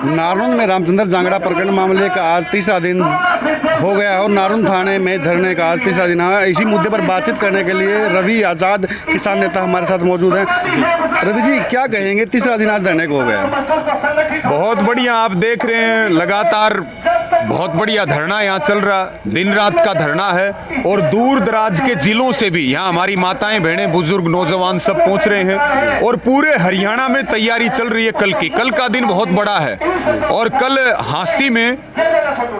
नारून में रामचंद्र जांगड़ा प्रकरण मामले का आज तीसरा दिन हो गया है और नारून थाने में धरने का आज तीसरा दिन है। इसी मुद्दे पर बातचीत करने के लिए रवि आज़ाद किसान नेता हमारे साथ मौजूद हैं। रवि जी, क्या कहेंगे, तीसरा दिन आज धरने को हो गया है? बहुत बढ़िया, आप देख रहे हैं लगातार बहुत बढ़िया धरना यहाँ चल रहा, दिन रात का धरना है और दूर दराज के जिलों से भी यहाँ हमारी माताएं बहनें बुजुर्ग नौजवान सब पहुंच रहे हैं और पूरे हरियाणा में तैयारी चल रही है। कल का दिन बहुत बड़ा है और कल हांसी में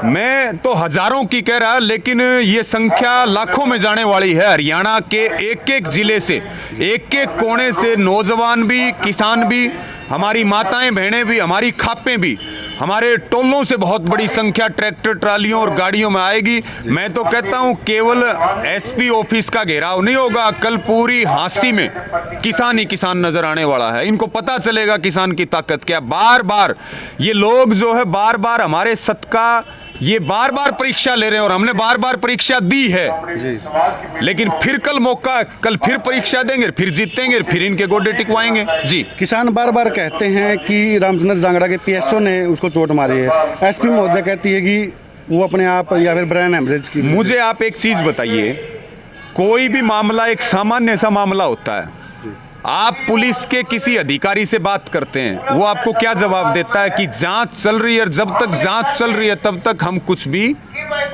मैं तो हजारों की कह रहा, लेकिन ये संख्या लाखों में जाने वाली है। हरियाणा के एक एक जिले से, एक एक कोने से नौजवान भी, किसान भी, हमारी माताएं बहनें भी, हमारी खापें भी, हमारे टोलों से बहुत बड़ी संख्या ट्रैक्टर ट्रालियों और गाड़ियों में आएगी। मैं तो कहता हूं केवल एसपी ऑफिस का घेराव नहीं होगा, कल पूरी हांसी में किसान ही किसान नजर आने वाला है। इनको पता चलेगा किसान की ताकत क्या। बार बार ये लोग जो है बार बार हमारे सत्ता, ये बार बार परीक्षा ले रहे हैं और हमने बार बार परीक्षा दी है जी। लेकिन फिर कल मौका, कल फिर परीक्षा देंगे, फिर जीतेंगे, फिर इनके गोडे टिकवाएंगे जी। किसान बार बार कहते हैं कि रामचंद्र जांगड़ा के पीएसओ ने उसको चोट मारी है। एसपी महोदय कहती है कि वो अपने आप या फिर ब्रेन हेमरेज की। मुझे आप एक चीज बताइए, कोई भी मामला एक सामान्य सा मामला होता है, आप पुलिस के किसी अधिकारी से बात करते हैं, वो आपको क्या जवाब देता है कि जांच चल रही है और जब तक जांच चल रही है तब तक हम कुछ भी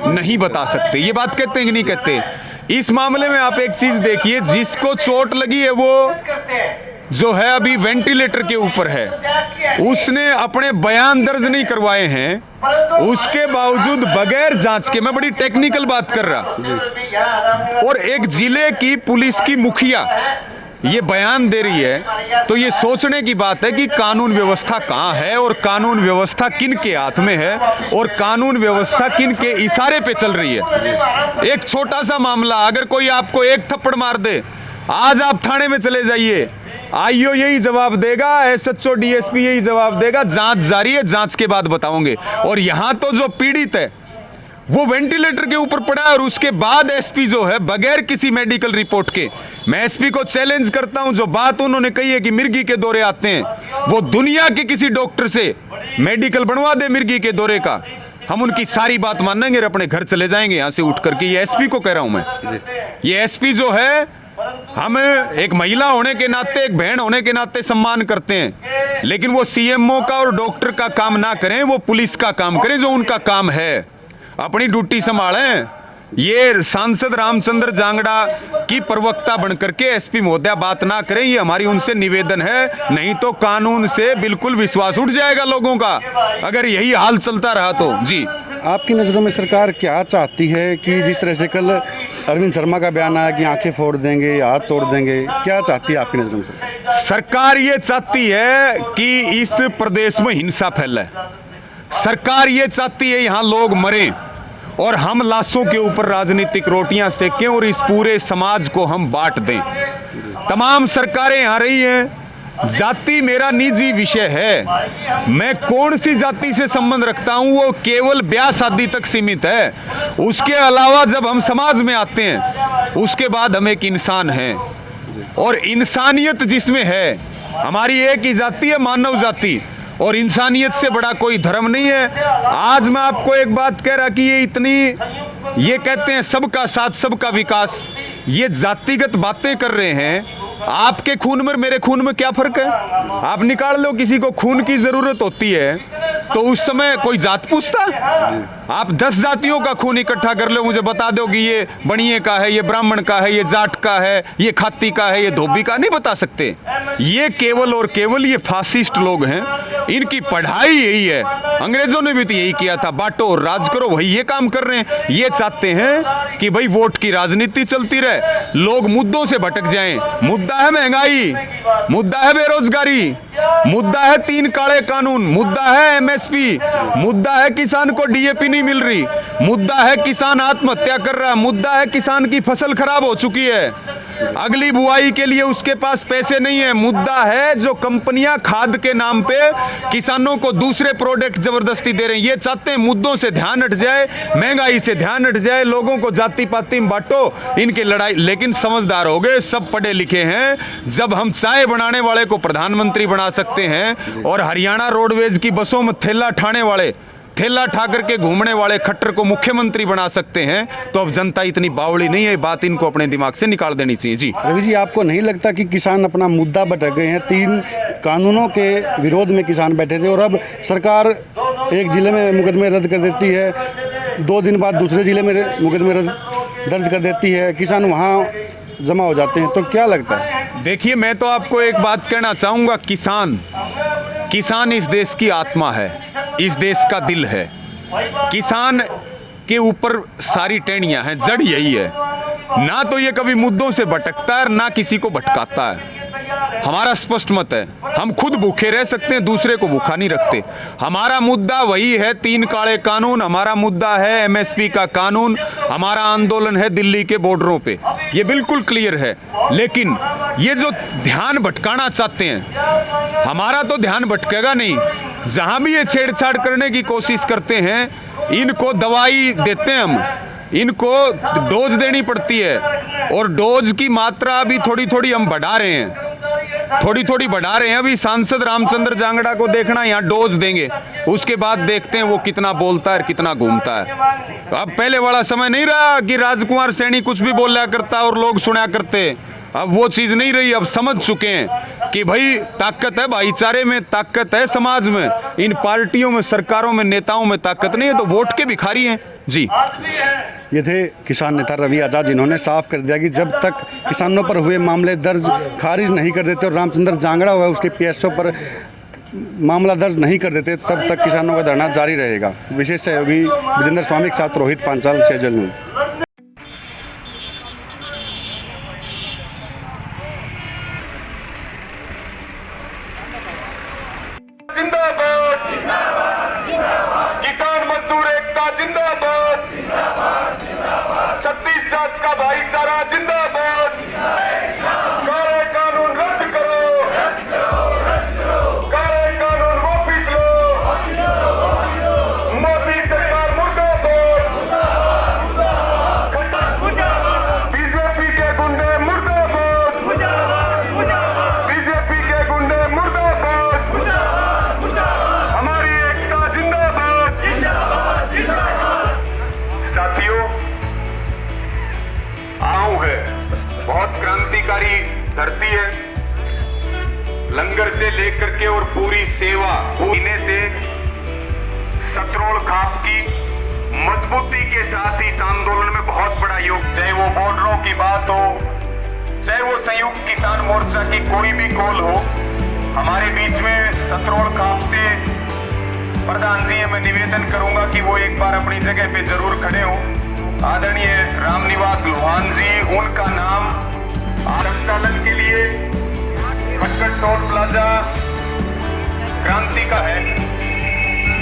नहीं बता सकते। ये बात कहते हैं कि नहीं कहते? इस मामले में आप एक चीज देखिए, जिसको चोट लगी है वो जो है अभी वेंटिलेटर के ऊपर है, उसने अपने बयान दर्ज नहीं करवाए हैं, उसके बावजूद बगैर जांच के, मैं बड़ी टेक्निकल बात कर रहा, और एक जिले की पुलिस की मुखिया ये बयान दे रही है, तो ये सोचने की बात है कि कानून व्यवस्था कहाँ है और कानून व्यवस्था किन के हाथ में है और कानून व्यवस्था किन के इशारे पे चल रही है। एक छोटा सा मामला, अगर कोई आपको एक थप्पड़ मार दे, आज आप थाने में चले जाइए, आईओ यही जवाब देगा, एसएचओ डीएसपी यही जवाब देगा, जांच जारी है, जांच के बाद बताओगे। और यहां तो जो पीड़ित है वो वेंटिलेटर के ऊपर पड़ा है और उसके बाद एसपी जो है बगैर किसी मेडिकल रिपोर्ट के, मैं एसपी को चैलेंज करता हूं, जो बात उन्होंने कही है कि मिर्गी के दौरे आते हैं, वो दुनिया के किसी डॉक्टर से मेडिकल बनवा दे मिर्गी के दौरे का, हम उनकी सारी बात मानेंगे और अपने घर चले जाएंगे यहां से उठ करके। ये एसपी को कह रहा हूं मैं, ये एसपी जो है, हम एक महिला होने के नाते, एक बहन होने के नाते सम्मान करते हैं, लेकिन वो सीएमओ का और डॉक्टर का काम ना करें, वो पुलिस का काम करें जो उनका काम है, अपनी ड्यूटी संभालें। ये सांसद रामचंद्र जांगड़ा की प्रवक्ता बनकर के एसपी महोदया बात ना करें, ये हमारी उनसे निवेदन है, नहीं तो कानून से बिल्कुल विश्वास उठ जाएगा लोगों का अगर यही हाल चलता रहा तो जी। आपकी नज़रों में सरकार क्या चाहती है कि जिस तरह से कल अरविंद शर्मा का बयान आया कि आंखें फोड़ देंगे या हाथ तोड़ देंगे, क्या चाहती है आपकी नज़रों में? सरकार ये चाहती है कि इस प्रदेश में हिंसा फैले, सरकार ये चाहती है यहाँ लोग मरें और हम लाशों के ऊपर राजनीतिक रोटियां सेकें और इस पूरे समाज को हम बांट दें। तमाम सरकारें आ रही हैं, जाति मेरा निजी विषय है, मैं कौन सी जाति से संबंध रखता हूं वो केवल ब्याह शादी तक सीमित है, उसके अलावा जब हम समाज में आते हैं उसके बाद हम एक इंसान हैं और इंसानियत जिसमें है, हमारी एक ही जाति है, मानव जाति, और इंसानियत से बड़ा कोई धर्म नहीं है। आज मैं आपको एक बात कह रहा कि ये कहते हैं सबका साथ सबका विकास, ये जातिगत बातें कर रहे हैं। आपके खून में मेरे खून में क्या फर्क है? आप निकाल लो, किसी को खून की जरूरत होती है तो उस समय कोई जात पूछता? आप 10 जातियों का खून इकट्ठा कर लो, मुझे बता दो कि ये बनिए का है, ये ब्राह्मण का है, ये जाट का है, ये खाती का है, ये धोबी का, नहीं बता सकते। ये केवल और केवल ये फासिस्ट लोग हैं, इनकी पढ़ाई यही है, अंग्रेजों ने भी तो यही किया था, बांटो और राज करो, वही ये काम कर रहे हैं। ये चाहते हैं कि भाई वोट की राजनीति चलती रहे, लोग मुद्दों से भटक जाएं। मुद्दा है महंगाई, मुद्दा है बेरोजगारी, मुद्दा है 3 काले कानून, मुद्दा है एमएसपी, मुद्दा है किसान को डीएपी नहीं मिल रही, मुद्दा है किसान आत्महत्या कर रहा है, मुद्दा है किसान की फसल खराब हो चुकी है। अगली बुआई के लिए उसके पास पैसे नहीं है। मुद्दा है जो कंपनियां खाद के नाम पे किसानों को दूसरे प्रोडक्ट जबरदस्ती दे रहे हैं। ये चाहते हैं मुद्दों से ध्यान हट जाए, महंगाई से ध्यान हट जाए, लोगों को जाति पाति में बांटो, इनकी लड़ाई। लेकिन समझदार हो गए, सब पढ़े लिखे हैं। जब हम चाय बनाने वाले को प्रधानमंत्री बना सकते हैं और हरियाणा रोडवेज की बसों में थैला ठाने वाले, थैला ठा करके घूमने वाले खट्टर को मुख्यमंत्री बना सकते हैं, तो अब जनता इतनी बावड़ी नहीं है। बात इनको अपने दिमाग से निकाल देनी चाहिए। जी रवि जी, आपको नहीं लगता कि किसान अपना मुद्दा भटक गए हैं? 3 कानूनों के विरोध में किसान बैठे थे और अब सरकार एक जिले में मुकदमे रद्द कर देती है, 2 दिन बाद दूसरे जिले में मुकदमे दर्ज कर देती है, किसान वहाँ जमा हो जाते हैं, तो क्या लगता है? देखिए, मैं तो आपको एक बात कहना चाहूँगा, किसान इस देश की आत्मा है, इस देश का दिल है। किसान के ऊपर सारी टेढ़ियां हैं, जड़ यही है। ना तो ये कभी मुद्दों से भटकता है, ना किसी को भटकाता है। हमारा स्पष्ट मत है, हम खुद भूखे रह सकते हैं, दूसरे को भूखा नहीं रखते। हमारा मुद्दा वही है 3 काले कानून, हमारा मुद्दा है एमएसपी का कानून, हमारा आंदोलन है दिल्ली के बॉर्डरों पे, ये बिल्कुल क्लियर है। लेकिन ये जो ध्यान भटकाना चाहते हैं, हमारा तो ध्यान भटकेगा नहीं। जहां भी ये छेड़छाड़ करने की कोशिश करते हैं, इनको दवाई देते हैं हम, इनको डोज देनी पड़ती है, और डोज की मात्रा अभी थोड़ी थोड़ी हम बढ़ा रहे हैं, थोड़ी थोड़ी बढ़ा रहे हैं। अभी सांसद रामचंद्र जांगड़ा को देखना, यहाँ डोज देंगे, उसके बाद देखते हैं वो कितना बोलता है और कितना घूमता है। अब पहले वाला समय नहीं रहा कि राजकुमार सैनी कुछ भी बोला करता और लोग सुना करते। अब वो चीज नहीं रही। अब समझ चुके हैं कि भाई ताकत है भाईचारे में, ताकत है समाज में, इन पार्टियों में, सरकारों में, नेताओं में ताकत नहीं है, तो वोट के भिखारी हैं। जी, ये थे किसान नेता रवि आजाद, जिन्होंने साफ कर दिया कि जब तक किसानों पर हुए मामले दर्ज खारिज नहीं कर देते और रामचंद्र जांगड़ा हुआ उसके पीएसओ पर मामला दर्ज नहीं कर देते, तब तक किसानों का धरना जारी रहेगा। विशेष सहयोगी विजेंद्र स्वामी के साथ रोहित पांचाल, सेजल न्यूज़। जिंदाबाद, किसान मजदूर एकता जिंदाबाद, छत्तीसगढ़ का भाईचारा जिंदाबाद, काले कानून रद्द करो, काले कानून वापिस लो, मोदी सरकार मुर्दाबाद, बीजेपी के गुंडे मुर्दाबाद, बीजेपी के गुंडे मुर्दाबाद, हमारी एकता जिंदाबाद, जिंदाबाद, जिंदाबाद। साथियों, आऊ है, बहुत क्रांतिकारी धरती है। लंगर से लेकर के और पूरी सेवा पीने से सतरोल खाप की मजबूती के साथ इस आंदोलन में बहुत बड़ा योग, चाहे वो बॉर्डरों की बात हो, चाहे वो संयुक्त किसान मोर्चा की कोई भी कॉल हो, हमारे बीच में सतरोल खाप से प्रधान जी, मैं निवेदन करूंगा कि वो एक बार अपनी जगह पे जरूर खड़े हो। आदरणीय रामनिवास लोहान जी, उनका नाम संचालन के लिए खटखट टोल प्लाजा क्रांति का है।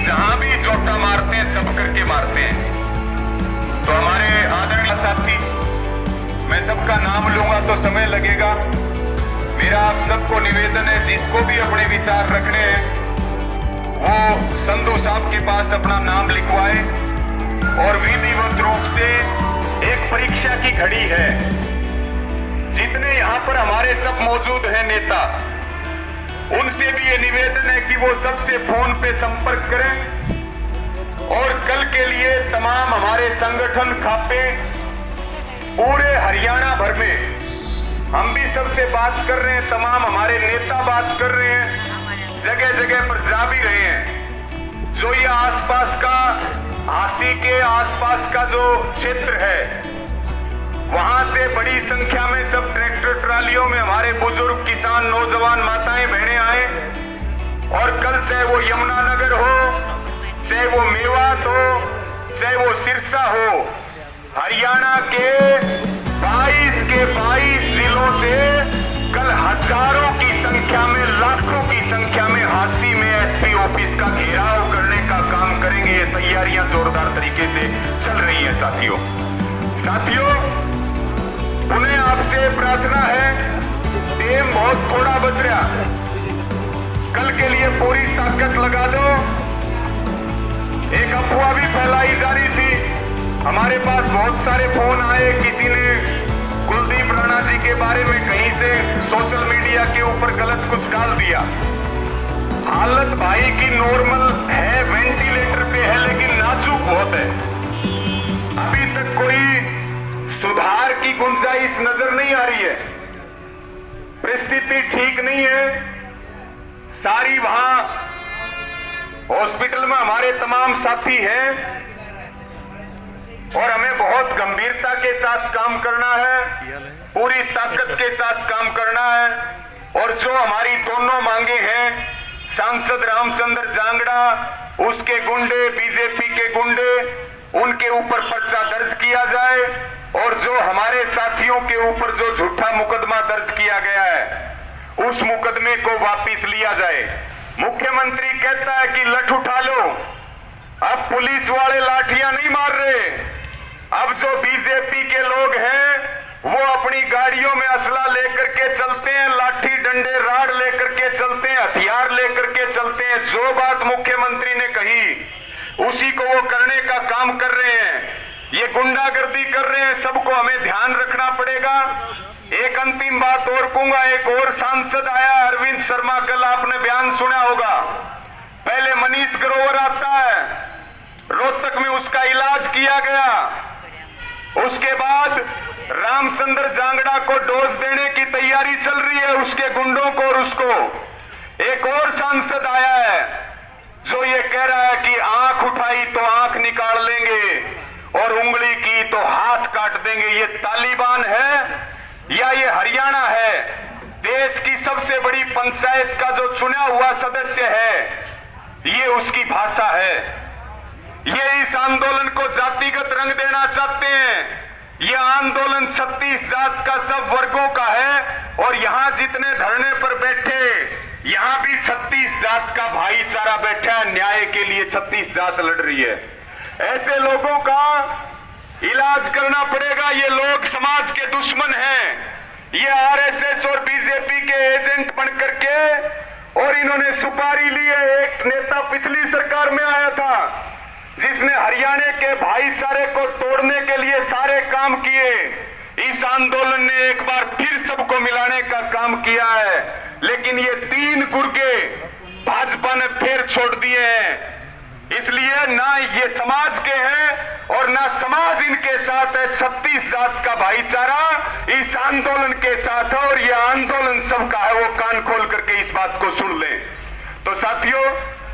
जहां भी जोटा मारते हैं दब करके मारते हैं। तो हमारे आदरणीय साथी, मैं सबका नाम लूंगा तो समय लगेगा। मेरा आप सबको निवेदन है, जिसको भी अपने विचार रखने हैं वो संधू साहब के पास अपना नाम लिखवाए, और विधिवत रूप से एक परीक्षा की घड़ी है। जितने यहाँ पर हमारे सब मौजूद हैं नेता, उनसे भी ये निवेदन है कि वो सबसे फोन पे संपर्क करें, और कल के लिए तमाम हमारे संगठन खापे पूरे हरियाणा भर में, हम भी सबसे बात कर रहे हैं, तमाम हमारे नेता बात कर रहे हैं, जगह जगह पर जा भी रहे हैं। जो ये आसपास का, हांसी के आसपास का जो क्षेत्र है, वहां से बड़ी संख्या में सब ट्रैक्टर ट्रालियों में हमारे बुजुर्ग किसान, नौजवान, माताएं, बहनें आए, और कल चाहे वो यमुनानगर हो, चाहे वो मेवात हो, चाहे वो सिरसा हो, हरियाणा के 22 के 22 जिलों से कल हजारों की संख्या में, लाखों की संख्या में हांसी में एसपी ऑफिस का घेराव करने का काम करेंगे। ये तैयारियां जोरदार तरीके से चल रही हैं। साथियों, पुनः आपसे प्रार्थना है, टाइम बहुत थोड़ा बच रहा, कल के लिए पूरी ताकत लगा दो। एक अफवाह भी फैलाई जा रही थी, हमारे पास बहुत सारे फोन आए, किसी ने कुलदीप राणा जी के बारे में कहीं से सोशल मीडिया के ऊपर गलत कुछ डाल दिया। हालत भाई की नॉर्मल है, वेंटिलेटर पे है, लेकिन नाजुक बहुत है। अभी तक कोई सुधार की गुंजाइश नजर नहीं आ रही है, परिस्थिति ठीक नहीं है। सारी वहां हॉस्पिटल में हमारे तमाम साथी हैं और हमें बहुत गंभीरता के साथ काम करना है, पूरी ताकत के साथ काम करना है। और जो हमारी दोनों मांगे हैं, सांसद रामचंद्र जांगड़ा, उसके गुंडे, बीजेपी के गुंडे, उनके ऊपर पर्चा दर्ज किया जाए और जो हमारे साथियों के ऊपर जो झूठा मुकदमा दर्ज किया गया है, उस मुकदमे को वापस लिया जाए। मुख्यमंत्री कहता है कि लठ उठा लो, अब पुलिस वाले लाठियां नहीं मार रहे, अब जो बीजेपी के लोग हैं वो अपनी गाड़ियों में असला लेकर के चलते हैं, लाठी डंडे राड लेकर के चलते हैं, हथियार लेकर के चलते हैं। जो बात मुख्यमंत्री ने कही उसी को वो करने का काम कर रहे हैं, ये गुंडागर्दी कर रहे हैं, सबको हमें ध्यान रखना पड़ेगा। एक अंतिम बात और कहूंगा, एक और सांसद आया अरविंद शर्मा, कल आपने बयान सुना होगा। पहले मनीष ग्रोवर आता है, रोहतक में उसका इलाज किया गया, उसके बाद रामचंद्र जांगड़ा को डोज देने की तैयारी चल रही है, उसके गुंडों को और उसको। एक और सांसद आया है जो ये कह रहा है कि आंख उठाई तो आंख निकाल लेंगे और उंगली की तो हाथ काट देंगे। ये तालिबान है या ये हरियाणा है? देश की सबसे बड़ी पंचायत का जो चुना हुआ सदस्य है, ये उसकी भाषा है। ये इस आंदोलन को जातिगत रंग देना चाहते हैं। ये आंदोलन 36 जात का सब वर्गों का है और यहां जितने धरने पर बैठे, यहां भी 36 जात का भाईचारा बैठा है, न्याय के लिए 36 जात लड़ रही है। ऐसे लोगों का इलाज करना पड़ेगा। ये लोग समाज के दुश्मन हैं, ये आरएसएस और बीजेपी के एजेंट बन करके, और इन्होंने सुपारी ली है। एक नेता पिछली सरकार में आया था जिसने हरियाणा के भाईचारे को तोड़ने के लिए सारे काम किए। इस आंदोलन ने एक बार फिर सबको मिलाने का काम किया है, लेकिन ये 3 गुर्गे भाजपा ने फिर छोड़ दिए हैं। इसलिए ना ये समाज के हैं और ना समाज इनके साथ है। 36 जात का भाईचारा इस आंदोलन के साथ है और ये आंदोलन सबका है, वो कान खोल करके इस बात को सुन लें। तो साथियों,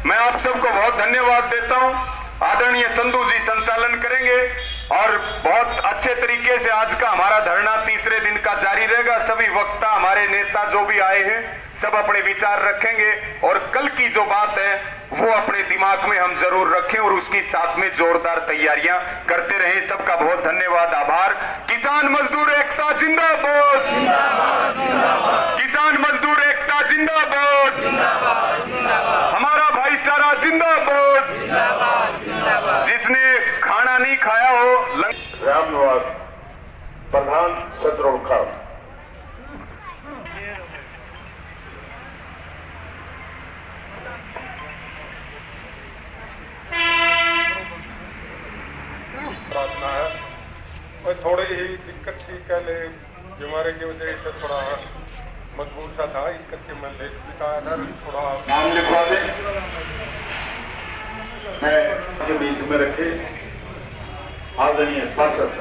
मैं आप सबको बहुत धन्यवाद देता हूं। आदरणीय संधू जी संचालन करेंगे और बहुत अच्छे तरीके से आज का हमारा धरना तीसरे दिन का जारी रहेगा। सभी वक्ता, हमारे नेता जो भी आए हैं, सब अपने विचार रखेंगे और कल की जो बात है वो अपने दिमाग में हम जरूर रखें और उसकी साथ में जोरदार तैयारियां करते रहें। सबका बहुत धन्यवाद, आभार। किसान मजदूर एकता जिंदाबाद, किसान मजदूर एकता जिंदाबाद, हमारा भाईचारा जिंदाबाद। जिसने खाना नहीं खाया हो रामनिवास प्रधान सतरोल खान। प्रार्थना है और थोड़ी ही दिक्कत थी, कल बीमारी की वजह से थोड़ा मजबूर सा था, इस करके मैं लेट भी था इधर थोड़ा। नाम लिखवा दें, मैं के बीच में रखे आदरणीय पार्षद।